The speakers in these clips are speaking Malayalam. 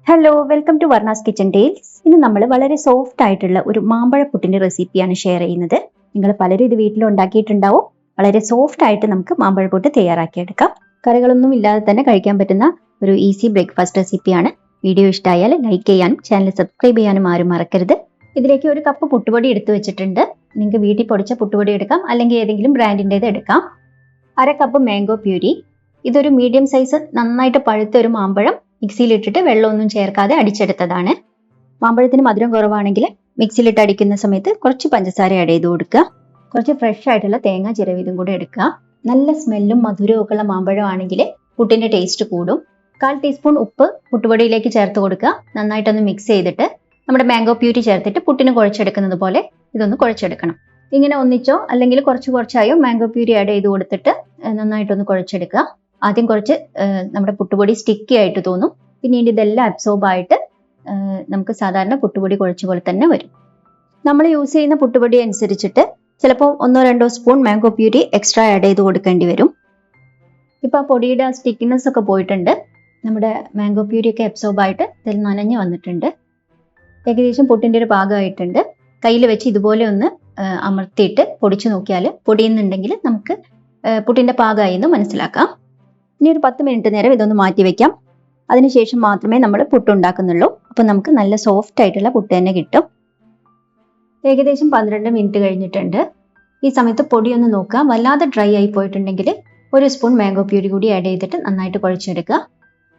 ഹലോ, വെൽക്കം ടു വർണാസ് കിച്ചൺ ടേൽസ്. ഇന്ന് നമ്മൾ വളരെ സോഫ്റ്റ് ആയിട്ടുള്ള ഒരു മാമ്പഴപ്പുട്ടിന്റെ റെസിപ്പിയാണ് ഷെയർ ചെയ്യുന്നത്. നിങ്ങൾ പലരും ഇത് വീട്ടിൽ ഉണ്ടാക്കിയിട്ടുണ്ടാവും. വളരെ സോഫ്റ്റ് ആയിട്ട് നമുക്ക് മാമ്പഴപ്പുട്ട് തയ്യാറാക്കിയെടുക്കാം. കറികളൊന്നും ഇല്ലാതെ തന്നെ കഴിക്കാൻ പറ്റുന്ന ഒരു ഈസി ബ്രേക്ക്ഫാസ്റ്റ് റെസിപ്പിയാണ്. വീഡിയോ ഇഷ്ടമായാൽ ലൈക്ക് ചെയ്യാനും ചാനൽ സബ്സ്ക്രൈബ് ചെയ്യാനും ആരും മറക്കരുത്. ഇതിലേക്ക് ഒരു കപ്പ് പുട്ടുപൊടി എടുത്തു വെച്ചിട്ടുണ്ട്. നിങ്ങൾക്ക് വീട്ടിൽ പൊടിച്ച പുട്ടുപൊടി എടുക്കാം, അല്ലെങ്കിൽ ഏതെങ്കിലും ബ്രാൻഡിൻ്റെത് എടുക്കാം. അര കപ്പ് മാംഗോ പ്യൂരി. ഇതൊരു മീഡിയം സൈസ് നന്നായിട്ട് പഴുത്ത ഒരു മാമ്പഴം മിക്സിയിലിട്ടിട്ട് വെള്ളമൊന്നും ചേർക്കാതെ അടിച്ചെടുത്തതാണ്. മാമ്പഴത്തിന് മധുരം കുറവാണെങ്കിൽ മിക്സിയിലിട്ട് അടിക്കുന്ന സമയത്ത് കുറച്ച് പഞ്ചസാര ആഡ് ചെയ്ത് കൊടുക്കുക. കുറച്ച് ഫ്രഷ് ആയിട്ടുള്ള തേങ്ങ ചിരവിയതും കൂടെ എടുക്കുക. നല്ല സ്മെല്ലും മധുരവും ഒക്കെ ഉള്ള മാമ്പഴം ആണെങ്കിൽ പുട്ടിന്റെ ടേസ്റ്റ് കൂടും. 1/4 ടീസ്പൂൺ ഉപ്പ് പുട്ടുപൊടിയിലേക്ക് ചേർത്ത് കൊടുക്കുക. നന്നായിട്ടൊന്ന് മിക്സ് ചെയ്തിട്ട് നമ്മുടെ മാംഗോ പ്യൂരി ചേർത്തിട്ട് പുട്ടിന് കുഴച്ചെടുക്കുന്നത് പോലെ ഇതൊന്ന് കുഴച്ചെടുക്കണം. ഇങ്ങനെ ഒന്നിച്ചോ അല്ലെങ്കിൽ കുറച്ചായോ മാംഗോ പ്യൂരി ആഡ് ചെയ്ത് കൊടുത്തിട്ട് നന്നായിട്ടൊന്ന് കുഴച്ചെടുക്കുക. ആദ്യം കുറച്ച് നമ്മുടെ പുട്ടുപൊടി സ്റ്റിക്കി ആയിട്ട് തോന്നും, പിന്നീട് ഇതെല്ലാം അബ്സോർബ് ആയിട്ട് നമുക്ക് സാധാരണ പുട്ടുപൊടി കുഴച്ച പോലെ തന്നെ വരും. നമ്മൾ യൂസ് ചെയ്യുന്ന പുട്ടുപൊടി അനുസരിച്ചിട്ട് ചിലപ്പോൾ 1-2 spoon mango puree extra add ചെയ്ത് കൊടുക്കേണ്ടി വരും. ഇപ്പൊ ആ പൊടിയുടെ സ്റ്റിക്കിനെസ് ഒക്കെ പോയിട്ടുണ്ട്. നമ്മുടെ മാംഗോ പ്യൂരി ഒക്കെ അബ്സോർബ് ആയിട്ട് ഇതിൽ നനഞ്ഞു വന്നിട്ടുണ്ട്. ഏകദേശം പുട്ടിന്റെ ഒരു പാകമായിട്ടുണ്ട്. കയ്യിൽ വെച്ച് ഇതുപോലെ ഒന്ന് അമർത്തിയിട്ട് പൊടിച്ചു നോക്കിയാൽ പൊടിയുന്നുണ്ടെങ്കിൽ നമുക്ക് പുട്ടിന്റെ പാകമായി എന്ന് മനസ്സിലാക്കാം. ഇനി ഒരു 10 മിനിറ്റ് നേരം ഇതൊന്ന് മാറ്റി വെക്കാം. അതിനുശേഷം മാത്രമേ നമ്മൾ പുട്ടുണ്ടാക്കുന്നുള്ളൂ. അപ്പൊ നമുക്ക് നല്ല സോഫ്റ്റ് ആയിട്ടുള്ള പുട്ട് തന്നെ കിട്ടും. ഏകദേശം 12 മിനിറ്റ് കഴിഞ്ഞിട്ടുണ്ട്. ഈ സമയത്ത് പൊടി ഒന്ന് നോക്കുക. വല്ലാതെ ഡ്രൈ ആയി പോയിട്ടുണ്ടെങ്കിൽ 1 സ്പൂൺ മാംഗോ പ്യൂരി കൂടി ആഡ് ചെയ്തിട്ട് നന്നായിട്ട് കുഴച്ചെടുക്കുക.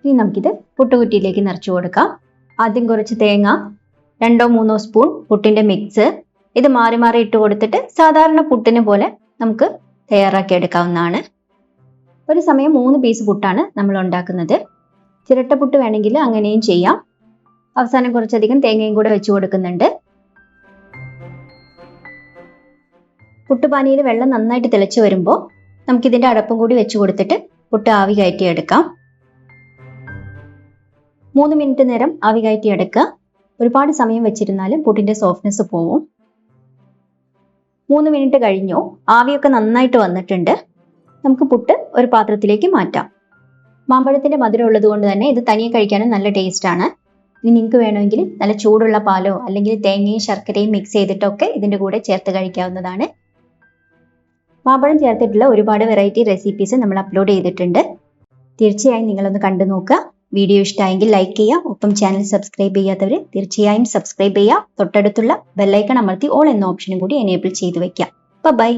ഇനി നമുക്കിത് പുട്ടുകുറ്റിയിലേക്ക് നിറച്ചു കൊടുക്കാം. ആദ്യം കുറച്ച് തേങ്ങ, 2-3 സ്പൂൺ പുട്ടിന്റെ മിക്സ്, ഇത് മാറി മാറി ഇട്ട് കൊടുത്തിട്ട് സാധാരണ പുട്ടിന് പോലെ നമുക്ക് തയ്യാറാക്കി എടുക്കാവുന്നതാണ്. ഒരു സമയം 3 പീസ് പുട്ടാണ് നമ്മൾ ഉണ്ടാക്കുന്നത്. ചിരട്ട പുട്ട് വേണമെങ്കിൽ അങ്ങനെയും ചെയ്യാം. അവസാനം കുറച്ചധികം തേങ്ങയും കൂടെ വെച്ച് കൊടുക്കുന്നുണ്ട്. പുട്ടുപാനിയിൽ വെള്ളം നന്നായിട്ട് തിളച്ചു വരുമ്പോൾ നമുക്കിതിന്റെ അടപ്പും കൂടി വെച്ച് കൊടുത്തിട്ട് പുട്ട് ആവി കയറ്റിയെടുക്കാം. 3 മിനിറ്റ് നേരം ആവി കയറ്റിയെടുക്കുക. ഒരുപാട് സമയം വെച്ചിരുന്നാലും പുട്ടിന്റെ സോഫ്റ്റ്നെസ് പോവും. 3 മിനിറ്റ് കഴിഞ്ഞു. ആവിയൊക്കെ നന്നായിട്ട് വന്നിട്ടുണ്ട്. നമുക്ക് പുട്ട് ഒരു പാത്രത്തിലേക്ക് മാറ്റാം. മാമ്പഴത്തിന്റെ മധുരം ഉള്ളത് കൊണ്ട് തന്നെ ഇത് തനിയെ കഴിക്കാനും നല്ല ടേസ്റ്റ് ആണ്. ഇനി നിങ്ങൾക്ക് വേണമെങ്കിൽ നല്ല ചൂടുള്ള പാലോ അല്ലെങ്കിൽ തേങ്ങയും ശർക്കരയും മിക്സ് ചെയ്തിട്ടൊക്കെ ഇതിന്റെ കൂടെ ചേർത്ത് കഴിക്കാവുന്നതാണ്. മാമ്പഴം ചേർത്തിട്ടുള്ള ഒരുപാട് വെറൈറ്റി റെസിപ്പീസ് നമ്മൾ അപ്ലോഡ് ചെയ്തിട്ടുണ്ട്. തീർച്ചയായും നിങ്ങളൊന്ന് കണ്ടു നോക്കുക. വീഡിയോ ഇഷ്ടമായെങ്കിൽ ലൈക്ക് ചെയ്യുക. ഒപ്പം ചാനൽ സബ്സ്ക്രൈബ് ചെയ്യാത്തവർ തീർച്ചയായും സബ്സ്ക്രൈബ് ചെയ്യുക. തൊട്ടടുത്തുള്ള ബെല്ലൈക്കൺ അമർത്തി ഓൾ എന്ന ഓപ്ഷനും കൂടി എനേബിൾ ചെയ്ത് വെക്കാം. ബൈ.